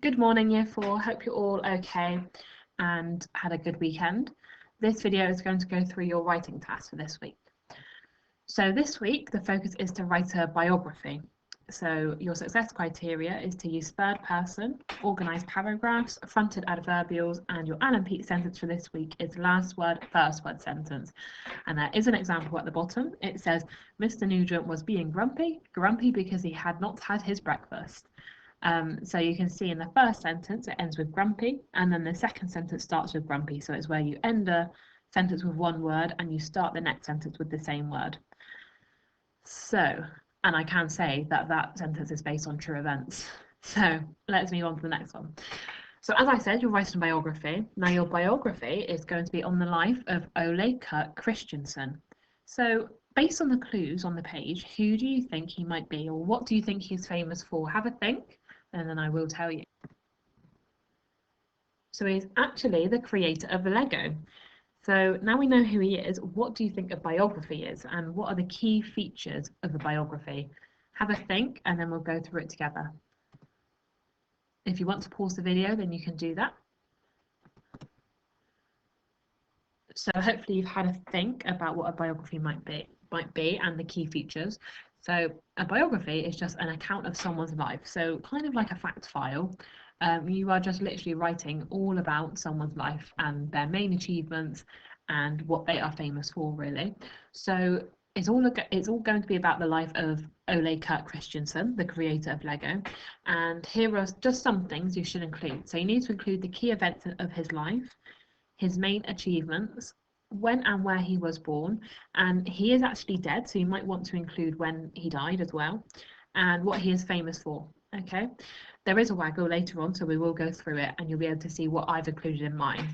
Good morning, Year 4. Hope you're all okay and had a good weekend. This video is going to go through your writing task for this week. So this week, the focus is to write a biography. So your success criteria is to use third person, organised paragraphs, fronted adverbials, and your Alan Peat sentence for this week is last word, first word sentence. And there is an example at the bottom. It says, Mr. Nugent was being grumpy because he had not had his breakfast. So you can see in the first sentence it ends with grumpy, and then the second sentence starts with grumpy. So it's where you end a sentence with one word and you start the next sentence with the same word. So, and I can say that that sentence is based on true events. So let's move on to the next one. So as I said, you're writing a biography. Now your biography is going to be on the life of Ole Kurt Christensen. So based on the clues on the page, who do you think he might be, or what do you think he's famous for? Have a think, and then I will tell you. So he's actually the creator of Lego. So now we know who he is, what do you think a biography is, and what are the key features of a biography? Have a think, and then we'll go through it together. If you want to pause the video, then you can do that. So hopefully you've had a think about what a biography might be and the key features. So a biography is just an account of someone's life. So kind of like a fact file. You are just literally writing all about someone's life and their main achievements and what they are famous for, really. So it's all going to be about the life of Ole Kurt Christensen, the creator of Lego. And here are just some things you should include. So you need to include the key events of his life, his main achievements, when and where he was born, and he is actually dead, so you might want to include when he died as well, and what he is famous for. Okay, there is a waggle later on, so we will go through it and you'll be able to see what I've included in mine.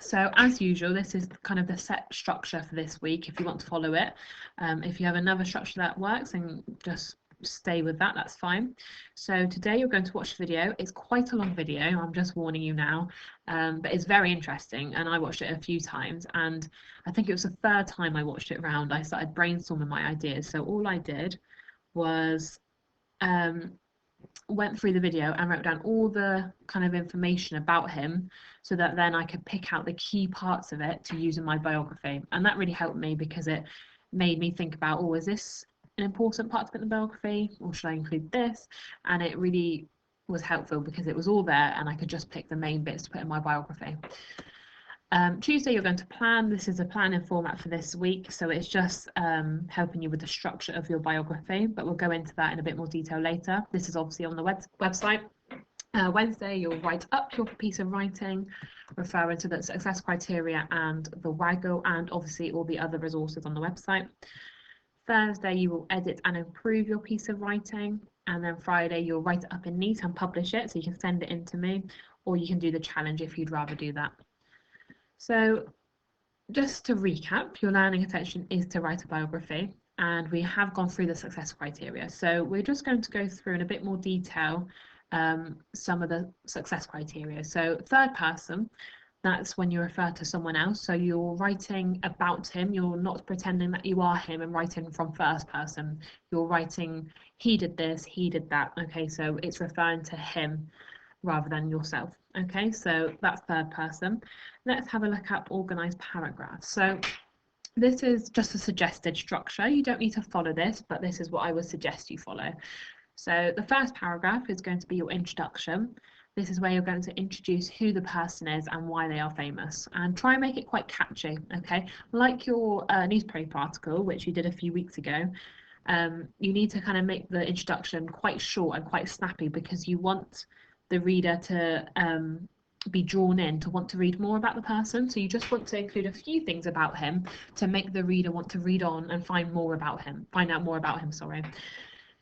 So as usual, this is kind of the set structure for this week if you want to follow it. If you have another structure that works, then just stay with that, that's fine. So today you're going to watch the video. It's quite a long video, I'm just warning you now, but it's very interesting, and I watched it a few times, and I think it was the third time I watched it round I started brainstorming my ideas. So all I did was went through the video and wrote down all the kind of information about him so that then I could pick out the key parts of it to use in my biography, and that really helped me because it made me think about, oh, is this an important part to put in the biography, or should I include this? And it really was helpful because it was all there and I could just pick the main bits to put in my biography. Tuesday you're going to plan. This is a planning format for this week, so it's just helping you with the structure of your biography, but we'll go into that in a bit more detail later. This is obviously on the website. Wednesday you'll write up your piece of writing, referring to the success criteria and the waggle, and obviously all the other resources on the website. Thursday you will edit and improve your piece of writing, and then Friday you'll write it up in neat and publish it, so you can send it in to me, or you can do the challenge if you'd rather do that. So just to recap, your learning intention is to write a biography, and we have gone through the success criteria. So we're just going to go through in a bit more detail some of the success criteria. So third person, that's when you refer to someone else. So you're writing about him. You're not pretending that you are him and writing from first person. You're writing, he did this, he did that. Okay, so it's referring to him rather than yourself. Okay, so that's third person. Let's have a look at organized paragraphs. So this is just a suggested structure. You don't need to follow this, but this is what I would suggest you follow. So the first paragraph is going to be your introduction. This is where you're going to introduce who the person is and why they are famous, and try and make it quite catchy, okay? Like your newspaper article, which you did a few weeks ago, you need to kind of make the introduction quite short and quite snappy because you want the reader to be drawn in to want to read more about the person. So you just want to include a few things about him to make the reader want to read on and find out more about him, sorry.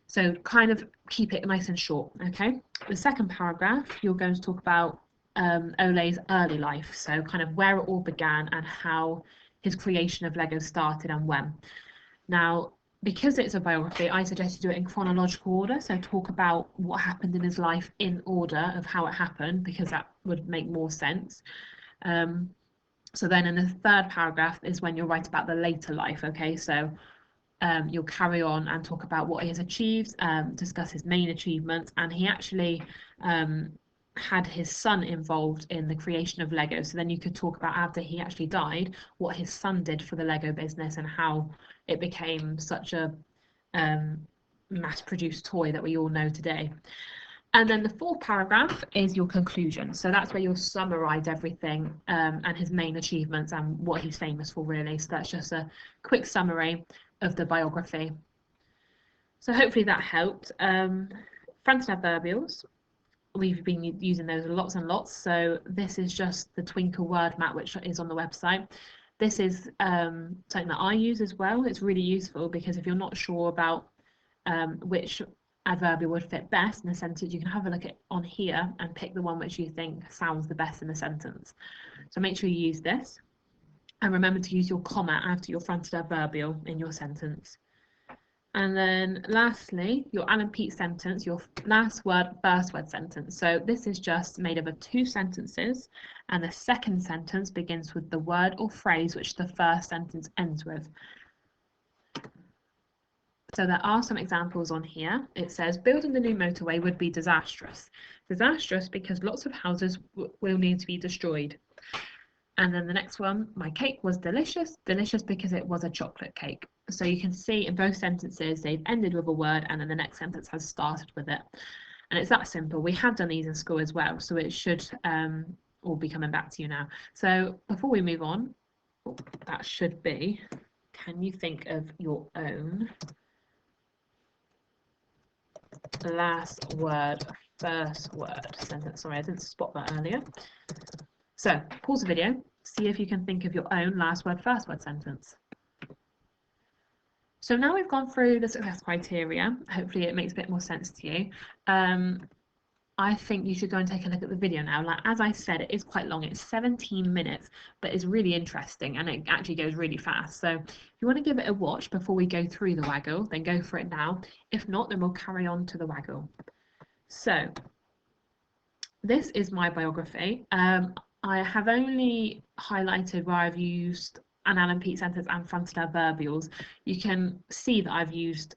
So kind of keep it nice and short, okay? The second paragraph, you're going to talk about Ole's early life, so kind of where it all began and how his creation of Lego started and when. Now, because it's a biography, I suggest you do it in chronological order, so talk about what happened in his life in order of how it happened, because that would make more sense. So then in the third paragraph is when you'll write about the later life, okay? So you'll carry on and talk about what he has achieved, discuss his main achievements, and he actually had his son involved in the creation of Lego. So then you could talk about, after he actually died, what his son did for the Lego business and how it became such a mass-produced toy that we all know today. And then the fourth paragraph is your conclusion. So that's where you'll summarize everything and his main achievements and what he's famous for, really. So that's just a quick summary of the biography. So hopefully that helped. Front and adverbials. We've been using those lots and lots. So this is just the Twinkle word map, which is on the website. This is something that I use as well. It's really useful because if you're not sure about which adverbial would fit best in a sentence, you can have a look at on here and pick the one which you think sounds the best in the sentence. So make sure you use this, and remember to use your comma after your fronted adverbial in your sentence. And then lastly, your Alan Pete sentence, your last word, first word sentence. So this is just made up of two sentences, and the second sentence begins with the word or phrase which the first sentence ends with. So there are some examples on here. It says building the new motorway would be disastrous. Disastrous because lots of houses will need to be destroyed. And then the next one, my cake was delicious. Delicious because it was a chocolate cake. So you can see in both sentences they've ended with a word and then the next sentence has started with it. And it's that simple. We have done these in school as well, so it should all be coming back to you now. So before we move on, that should be, can you think of your own last word, first word sentence? Sorry, I didn't spot that earlier. So pause the video, see if you can think of your own last word, first word sentence. So now we've gone through the success criteria. Hopefully it makes a bit more sense to you. I think you should go and take a look at the video now. Like, as I said, it is quite long. It's 17 minutes, but it's really interesting and it actually goes really fast. So if you want to give it a watch before we go through the waggle, then go for it now. If not, then we'll carry on to the waggle. So this is my biography. I have only highlighted where I've used an Alan Pete sentence and fronted adverbials. You can see that I've used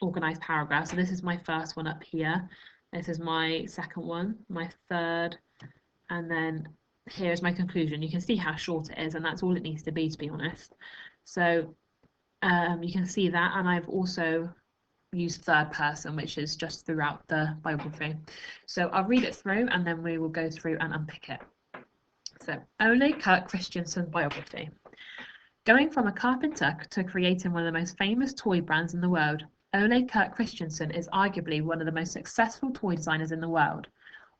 organised paragraphs. So this is my first one up here. This is my second one, my third, and then here's my conclusion. You can see how short it is, and that's all it needs to be honest. So you can see that, and I've also used third person, which is just throughout the biography. So I'll read it through, and then we will go through and unpick it. So Ole Kirk Christiansen biography. Going from a carpenter to creating one of the most famous toy brands in the world, Ole Kirk Christiansen is arguably one of the most successful toy designers in the world.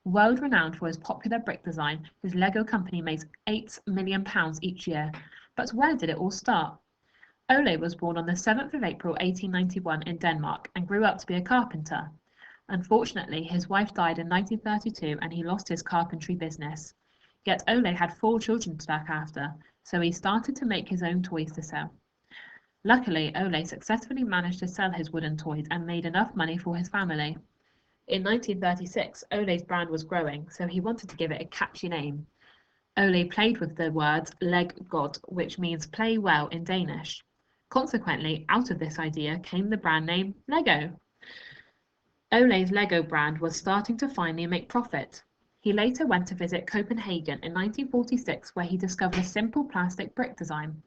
World renowned for his popular brick design, his Lego company makes £8 million each year. But where did it all start? Ole was born on the 7th of April 1891 in Denmark and grew up to be a carpenter. Unfortunately, his wife died in 1932 and he lost his carpentry business. Yet Ole had 4 children to look after, so he started to make his own toys to sell. Luckily, Ole successfully managed to sell his wooden toys and made enough money for his family. In 1936, Ole's brand was growing, so he wanted to give it a catchy name. Ole played with the words leg god, which means play well in Danish. Consequently, out of this idea came the brand name Lego. Ole's Lego brand was starting to finally make profit. He later went to visit Copenhagen in 1946, where he discovered a simple plastic brick design.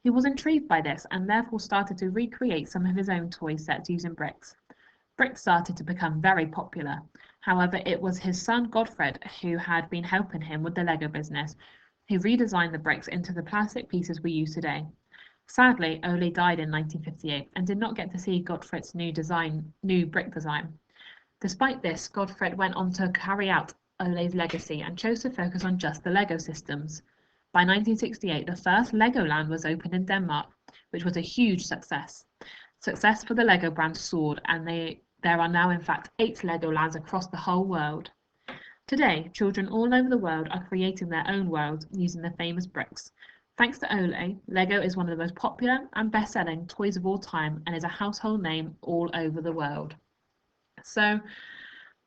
He was intrigued by this and therefore started to recreate some of his own toy sets using bricks. Bricks started to become very popular. However, it was his son Godfred, who had been helping him with the Lego business, who redesigned the bricks into the plastic pieces we use today. Sadly, Ole died in 1958 and did not get to see Godfred's new brick design. Despite this, Godfred went on to carry out Ole's legacy and chose to focus on just the Lego systems. By 1968, the first Legoland was opened in Denmark, which was a huge success. Success for the Lego brand soared, and there are now in fact 8 Legolands across the whole world. Today, children all over the world are creating their own world using the famous bricks. Thanks to Ole, Lego is one of the most popular and best-selling toys of all time and is a household name all over the world. So,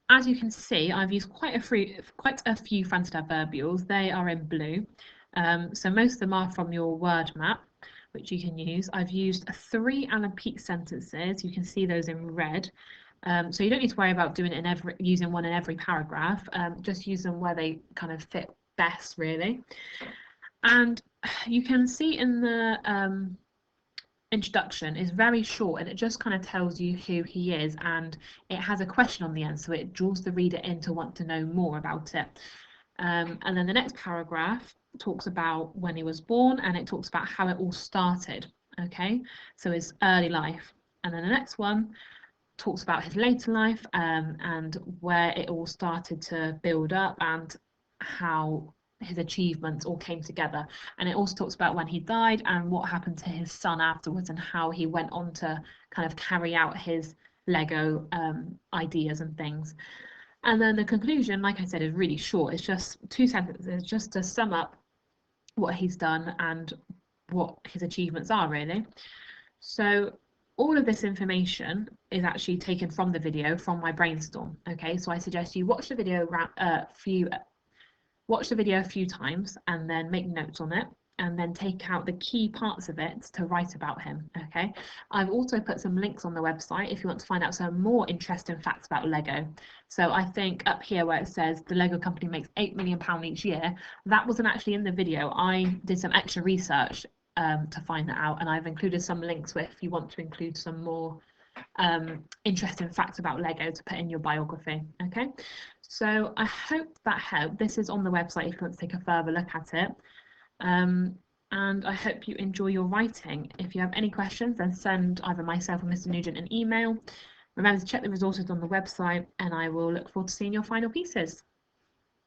as you can see, I've used quite a few fronted adverbials. They are in blue. So most of them are from your word map, which you can use. I've used 3 Alan Peake sentences. You can see those in red. So you don't need to worry about doing it in using one in every paragraph. Just use them where they kind of fit best, really. And you can see in the introduction is very short, and it just kind of tells you who he is, and it has a question on the end, so it draws the reader in to want to know more about it. And then the next paragraph talks about when he was born, and it talks about how it all started. Okay, so his early life. And then the next one talks about his later life, and where it all started to build up and how his achievements all came together. And it also talks about when he died and what happened to his son afterwards, and how he went on to kind of carry out his Lego ideas and things. And then the conclusion, like I said, is really short. It's just 2 sentences just to sum up what he's done and what his achievements are, really. So all of this information is actually taken from the video, from my brainstorm. Okay, so I suggest you watch the video a few times and then make notes on it, and then take out the key parts of it to write about him. Okay, I've also put some links on the website if you want to find out some more interesting facts about Lego. So I think up here where it says the Lego company makes £8 million each year, that wasn't actually in the video. I did some extra research to find that out, and I've included some links where if you want to include some more interesting facts about Lego to put in your biography. Okay, so I hope that helped. This is on the website if you want to take a further look at it. And I hope you enjoy your writing. If you have any questions, then send either myself or Mr. Nugent an email. Remember to check the resources on the website, and I will look forward to seeing your final pieces.